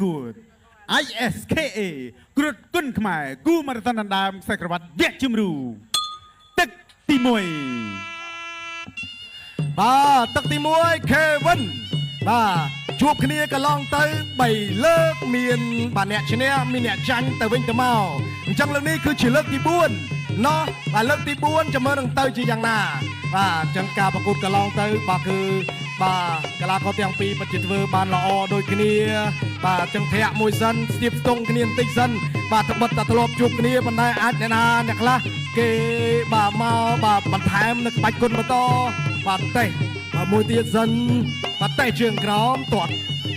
កួត ISKA គ្រុតគុណខ្មែរគូមារ៉ាតុនដណ្ដើមខ្សែក្រវ៉ាត់វគ្គជម្រូទឹកទី1បាទទឹកទី1 Kevin បាទជួបគ្នាកន្លងទៅ3លើកមានបាទអ្នកឈ្នះមានអ្នកចាញ់ទៅវិញទៅមកអញ្ចឹងលើកនេះគឺជាលើកទី4ណោះបាទលើកទី4ចាំមើលនឹងទៅជាយ៉ាងណាបាទអញ្ចឹងការប្រកួតកន្លងទៅបាទគឺបាទកីឡាករទាំងពីរពិតជាធ្វើបានល្អដូចគ្នាបាទអញ្ចឹងធាក់មួយសិនស្ទាបស្ទង់គ្នាបន្តិចសិនបាទត្បិតតែធ្លាប់ជួបគ្នាប៉ុន្តែអាចអ្នកណាអ្នកខ្លះគេបាទមកបាទបន្ថែមនៅក្បាច់គុណបន្តបាទតេះបាទមួយទៀតសិនបាទតេះជើងក្រោមទាត់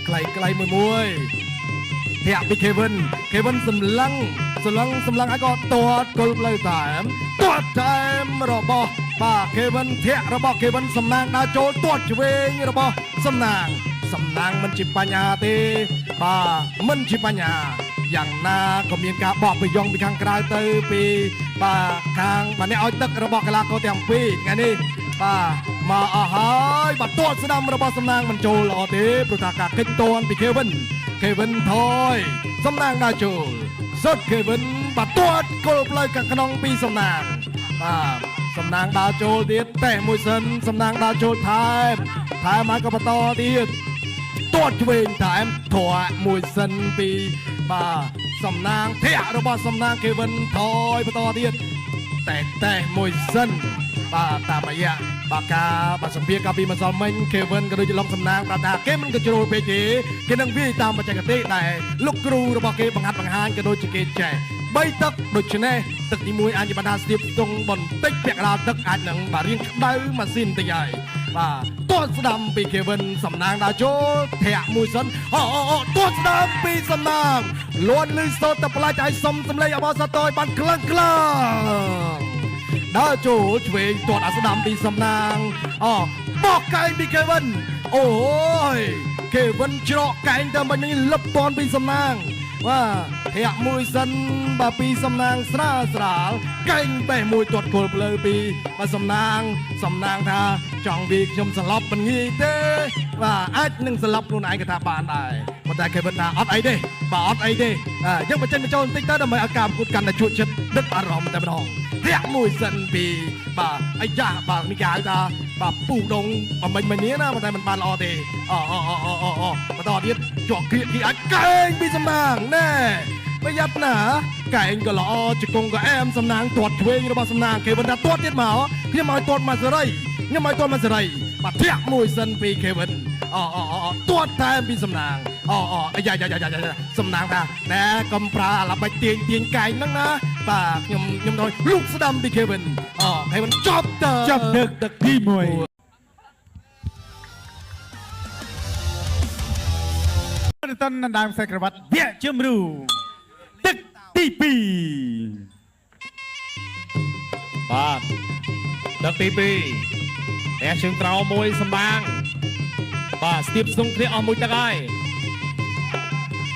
ខ្លីមួយធាក់ពី Kevin សម្លឹងហើយក៏ទាត់គល់ផ្លូវទាត់តែរបស់បាទ Kevin ធាក់របស់ Kevin សំណាងដើរចូលទាត់ឆ្វេងរបស់សំណាងមិនជាបញ្ហាទេបាទមិនជាបញ្ហាយ៉ាងណាក៏មានការបោះប្រយ៉ងពីខាងក្រៅទៅពីបាទខាងបាទអ្នកឲ្យទឹករបស់កីឡាករទាំងពីរថ្ងៃនេះបាទមកអស់ហើយបាទទាត់ស្ដាំរបស់សំណាងមិនចូលល្អទេព្រោះថាការកិច្ចតន់ពី Kevin ថយសំណាងដើរចូលសុត Kevin បាទទាត់គល់ផ្លូវខាងក្នុងពីសំណាងបាទសំណាងដើរចូលទៀតតែមួយសិនសំណាងដើរចូលថែមហើយក៏បន្តទៀតទាត់ឆ្វេងថែមធွာមួយសិនពីបាទសំណាងធាក់របស់សំណាង Kevin ថយបន្តទៀតតែមួយសិនបាទតាមរយៈបាទការបាទសម្ភារកាពីម្សិលមិញ Kevin ក៏ដូចជាលោកសំណាងប្រាប់ថាគេមិនក៏ជ្រុលពេកទេគេនឹងវាយតាមបច្ចេកទេសដែលលោកគ្រូរបស់គេបង្ហាញក៏ដូចជាគេចេះ3ទឹកដូច្នេះទឹកទី1អាចជាបណ្ដាស្ទាបស្ទង់បន្តិចពាក់កណ្ដាលទឹកអាចនឹងបាទរៀងក្តៅម៉ាស៊ីនតិចហើយបាទទាត់ស្ដាំពី Kevin សំណាងដើរចូលធាក់មួយសិនទាត់ស្ដាំពីសំណាងលួនលឺសូតតែផ្លាច់ឲ្យសុំសម្លេងអបអរសាទរបានខ្លាំងដើរចូលឆ្វេងទាត់អាស្ដាំពីសំណាងបោះកែងពី Kevin អូយ Kevin ច្រកកែងតែមិននេះលឹបតនពីសំណាងបាទធាក់មួយសិនបាទពីសំណាងស្រាលកែងបេះមួយទាត់គល់ផ្លូវពីបាទសំណាងថាចង់វាខ្ញុំសន្លប់មិនងាយទេបាទអាចនឹងសន្លប់ខ្លួនឯងក៏ថាបានដែរប៉ុន្តែ Kevin ថាអត់អីទេបាទអត់អីទេយើងបញ្ចេញបញ្ចូលបន្តិចទៅដើម្បីឲ្យការប្រកួតកាន់តែជក់ចិត្តដិតអារម្មណ៍តែម្ដងធាក់មួយសិនពីបាទអាយ៉ាបាទនេះគេហៅថាបាទពូដងមិននេះណាប៉ុន្តែមិនបានល្អទេបន្តទៀតជាប់គ្រាកអាចកែងពីសំណាងណែប្រយ័ត្នណាកែងក៏ល្អជង្គង់ក៏អែមសំណាងទាត់ឆ្វេងរបស់សំណាង Kevin ថាទាត់ទៀតមកខ្ញុំឲ្យទាត់មកសេរីបាទធាក់មួយសិនពី Kevin ទាត់តែពីសំណាងអាយ៉ាសំណាងថាណែកំប្រាអាឡាបាច់ទាញកែងហ្នឹងណាបាទខ្ញុំដល់លូកស្ដាំពី Kevin ចប់ទឹកទី1តុនដណ្ដើមខ្សែក្រវ៉ាត់វគ្គជម្រូទឹកទី2បាទទឹកទី2អ្នកជើងត្រោមួយសម្បាងបាទស្ទាបស្ទង់គ្នាអស់មួយទឹកហើយ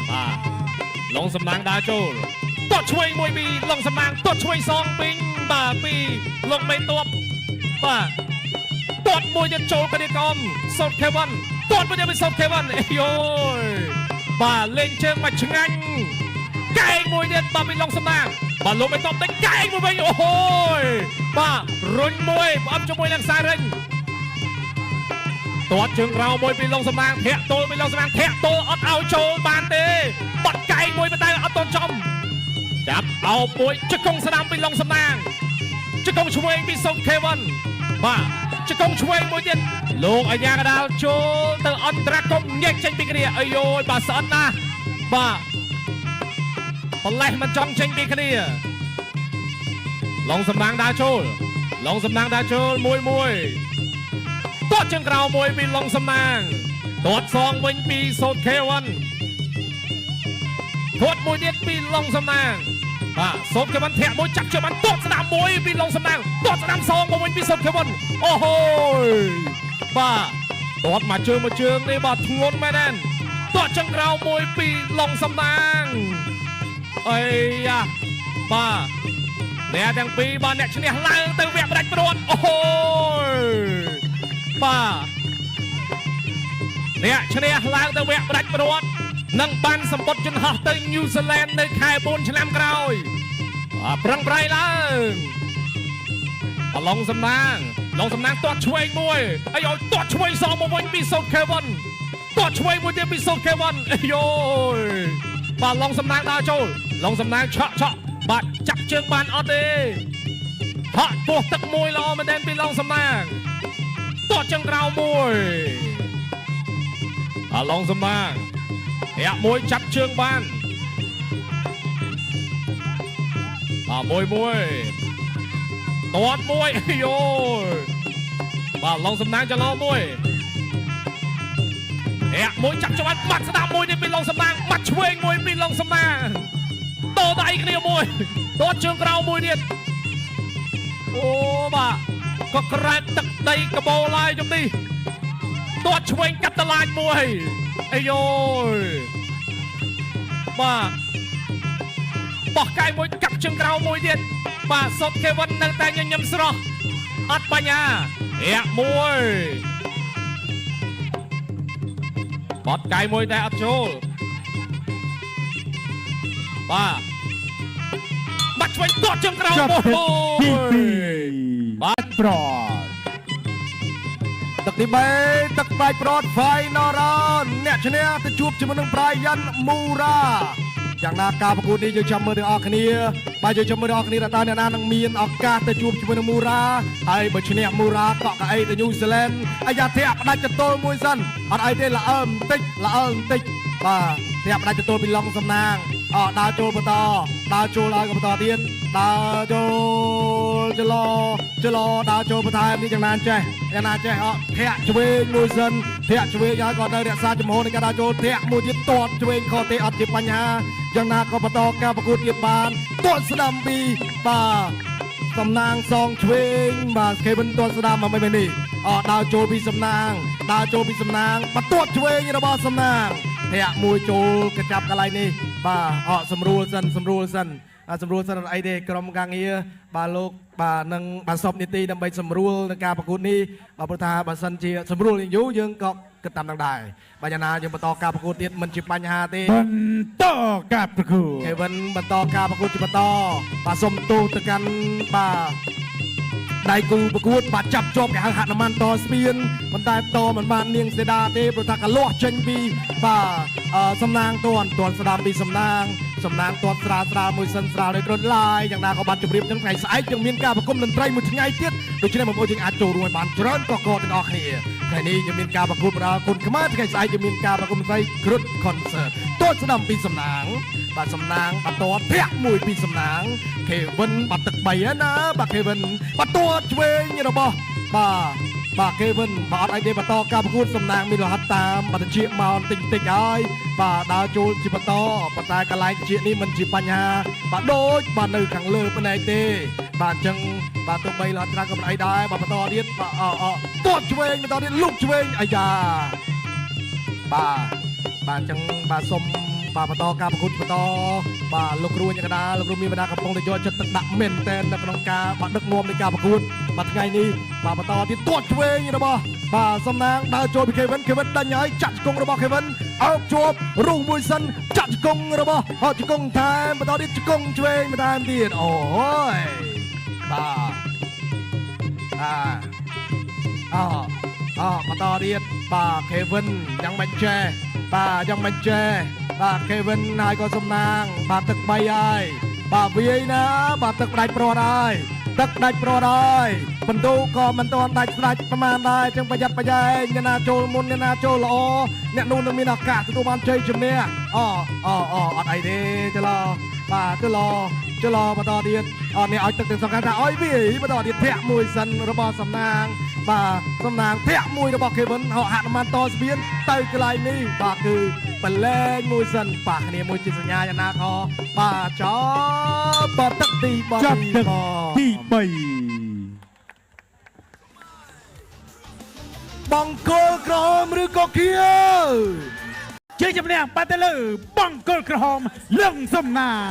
បាទឡងសម្បាងដើរចូលទាត់ឆ្វេងមួយពីឡងសម្បាងទាត់ឆ្វេងសងពីបាទពីលោកមេតបបាទទាត់មួយទៀតចូលគ្នាកំសុត Kevin ទាត់មួយទៀតពីសុត Kevin អីយោបាទលេងជើងមកឆ្ងាញ់កែងមួយទៀតបាទពីឡងសម្បាងបាទលោកមេតបតែកែងមួយវិញអូហូយបាទរុញមួយផ្អឹបជាមួយនឹងសារិញទាត់ជើងក្រៅមួយពីឡុងសម្បាងធាក់ទល់ពីឡុងសម្បាងធាក់ទល់អត់ឲ្យចូលបានទេបាត់កែងមួយប៉ុន្តែអត់ទាន់ចំចាប់អោបមួយជង្គង់ស្ដាំពីឡុងសម្បាងជង្គង់ឆ្វេងពីសុក Kevin បាទជង្គង់ឆ្វេងមួយទៀតលោកអាយ៉ាកដាលចូលទៅអន្តរកម្មញែកចេញពីគ្នាអីយយបាទស្អិតណាស់បាទបលេះមិនចង់ចេញពីគ្នាឡុងសម្បាងដើរចូលមួយទាត់ជើងក្រៅមួយពីឡុងសំណាងទាត់សងវិញពីសូត Kevin ទាត់មួយទៀតពីឡុងសំណាងបាទសូត Kevin ធាក់មួយចាក់ជើងបានទាត់ស្ដាំមួយពីឡុងសំណាងទាត់ស្ដាំសងមកវិញពីសូត Kevin អូហូយបាទទាត់មកជើងនេះបាទធ្ងន់មែនទេទាត់ជើងក្រៅមួយពីឡុងសំណាងអីយ៉ាបាទអ្នកទាំងពីរបាទអ្នកឈ្នះឡើងទៅវគ្គផ្ដាច់ព្រាត់អូហូយបាទអ្នកឈ្នះឡើងទៅវគ្គផ្ដាច់ព្រាត់ នឹងបានសម្បត្តិយន្តហោះទៅញូហ្សេឡង់នៅខែ4ឆ្នាំក្រោយប្រឹងប្រែងឡើងឡុងសំណាងទាត់ឆ្វេងមួយអាយទាត់ឆ្វេងសងមកវិញពីសូតខេវិនទាត់ឆ្វេងមួយទៀតពីសូតខេវិនអាយបាទឡុងសំណាងដើរចូលឡុងសំណាងឆក់បាទចាប់ជើងបានអត់ទេហក់ពោះទឹកមួយល្អមែនទែនពីឡុងសំណាងទាត់ជើងក្រៅមួយឡុងសំណាងរាក់មួយចាប់ជើងបានមួយទាត់មួយអាយបាទឡុងសំណាងចន្លោមួយរាក់មួយចាប់ចង្វាក់បាត់ស្ដាប់មួយនេះពីឡុងសំណាងបាត់ឆ្វេងមួយពីឡុងសំណាងតដៃគ្នាមួយទាត់ជើងក្រៅមួយទៀតអូបាទក៏ក្រែបទឹកដីកបោឡាយជំនេះទាត់ឆ្វេងកាត់តឡាចមួយអាយបាទបោះកាយមួយកាប់ជើងក្រៅមួយទៀតបាទសុតខេវិននៅតែញញឹមស្រស់អត់បញ្ហារាក់មួយបត់កាយមួយតែអត់ចូលបាទឆ្វេងទាត់ជើងក្រៅមួយបាទប្រត់ទឹកទី3ទឹកបាច់ប្រត់ Final Round អ្នកឈ្នះទៅជួបជាមួយនឹង Brian Mura យ៉ាងណាការប្រកួតនេះយើងចាំមើលទាំងអស់គ្នាបាទយើងចាំមើលទាំងអស់គ្នាតើអ្នកណានឹងមានឱកាសទៅជួបជាមួយនឹង Mura ហើយបើឈ្នះ Mura កក់កៅអីទៅ New Zealand អាយ៉ាធាក់ផ្ដាច់ចតុលមួយសិនអត់អីទេល្អើបន្តិចបាទធាក់ផ្ដាច់ចតុលពីឡុងសំណាងដើរចូលបន្តដើរចូលហើយក៏បន្តទៀតដើរចូលចលោដើរចូលបន្ថែមនេះយ៉ាងណាចេះធាក់ឆ្វេងមួយសិនធាក់ឆ្វេងហើយក៏នៅរក្សាចំហនៃការដើរចូលធាក់មួយទៀតទាត់ឆ្វេងខុសទេអត់ជាបញ្ហាយ៉ាងណាក៏បន្តការប្រកួតទៀតបានទាត់ស្ដាំពីបាទសំណាងសងឆ្វេងបាទខេវិនទាត់ស្ដាំមកមិនមែននេះដើរចូលពីសំណាងបន្ទាត់ឆ្វេងរបស់សំណាងធាក់មួយចូលកញ្ចប់កន្លែងនេះបាទសម្រួលសិនអីទេក្រុមការងារបាទលោកបាទនឹងបានសពនីតិដើម្បីសម្រួលនឹងការប្រកួតនេះបាទព្រោះថាបើសិនជាសម្រួលយូរយើងក៏គិតតាមនឹងដែរបាទយ៉ាងណាយើងបន្តការប្រកួតទៀតមិនជាបញ្ហាទេបន្តការប្រកួតខេវិនបន្តការប្រកួតជាបន្តបាទសុំទោសទៅកាន់បាទដៃគូប្រកួតបាទចាប់ជាប់គេហៅហនុមានតស្ពានប៉ុន្តែតមិនបាននាងសេដាទេព្រោះថាកលាស់ចេញពីបាទសំណាងទាន់ស្ដាំពីសំណាងទាត់ស្រាលមួយសិនស្រាលដោយគ្រុនឡាយយ៉ាងណាក៏បានជម្រាបទាំងថ្ងៃស្អែកយើងមានការប្រគំតន្ត្រីមួយថ្ងៃទៀតដូច្នេះបងប្អូនយើងអាចចូលរួមបានច្រើនក៏ទាំងអស់គ្នាថ្ងៃនេះយើងមានការប្រគំដល់គុណខ្មែរថ្ងៃស្អែកយើងមានការប្រគំតន្ត្រីគ្រុន concert ទាត់ស្ដាំពីសំណាងបាទសំណាងបាត់ទាត់ធាក់មួយពីសំណាងខេវិនបាត់ទឹក3ណាបាទខេវិនបាត់ទាត់ឆ្វេងរបស់បាទខេវិនបាទអត់អីទេបន្តការប្រកួតសំណាងមានរហ័តតាមបាត់ជាមកតិចហើយបាទដើរចូលជាបន្តប៉ុន្តែកន្លែងជានេះមិនជាបញ្ហាបាទដូចបាទនៅខាងលើប៉ុណ្ណេះទេបាទអញ្ចឹងបាទទោះបីរហ័តត្រាក៏មិនអីដែរបាទបន្តទៀតបាទទាត់ឆ្វេងបន្តទៀតលុកឆ្វេងអាយ៉ាបាទអញ្ចឹងបាទសុំបាទបន្តការប្រកួតបន្តបាទលោកគ្រូញកដាលោកគ្រូមានបណ្ដាកំពុងតែយកចិត្តទុកដាក់មែនតែនៅក្នុងការបាទដឹកនាំនៃការប្រកួតបាទថ្ងៃនេះបាទបន្តទៀតទាត់ឆ្វេងរបស់បាទសំណាងដើរចូលពីខេវិនដាច់ហើយចាក់ជង្គង់របស់ខេវិនអោបជាប់រុះមួយសិនចាក់ជង្គង់របស់ជង្គង់ថែមបន្តទៀតជង្គង់ឆ្វេងបន្ថែមទៀតអូយបាទបន្តទៀតបាទខេវិនយ៉ាងមិនចេះបាទខេវិនហើយក៏សំណាងបាទទឹក3ហើយបាទវាយណាបាទទឹកដាច់ប្រត់ហើយបន្ទូក៏មិនទាន់ដាច់ស្ដាច់ប្រមាណដែរចឹងប្រយ័ត្នប្រយែងអ្នកណាចូលមុនអ្នកណាចូលល្អអ្នកនោះនឹងមានឱកាសទទួលបានជ័យជំនះអត់អីទេចលោបាទចលោបន្តទៀតនេះឲ្យទឹកទាំងសងខាងថាឲ្យវាបន្តទៀតធាក់មួយសិនរបស់សំណាងបាទសំណាងធាក់មួយរបស់ខេវិនហនុមានតស្ពានទៅកន្លែងនេះបាទគឺបលែងមួយសិនប៉ះគ្នាមួយជាសញ្ញាយ៉ាងណាក៏បាទចប់បាទទឹកទី3បង្គោលក្រហមឬក៏ខៀវជ័យជំនះបាត់ទៅលើបង្គោលក្រហមលឹងសំណាង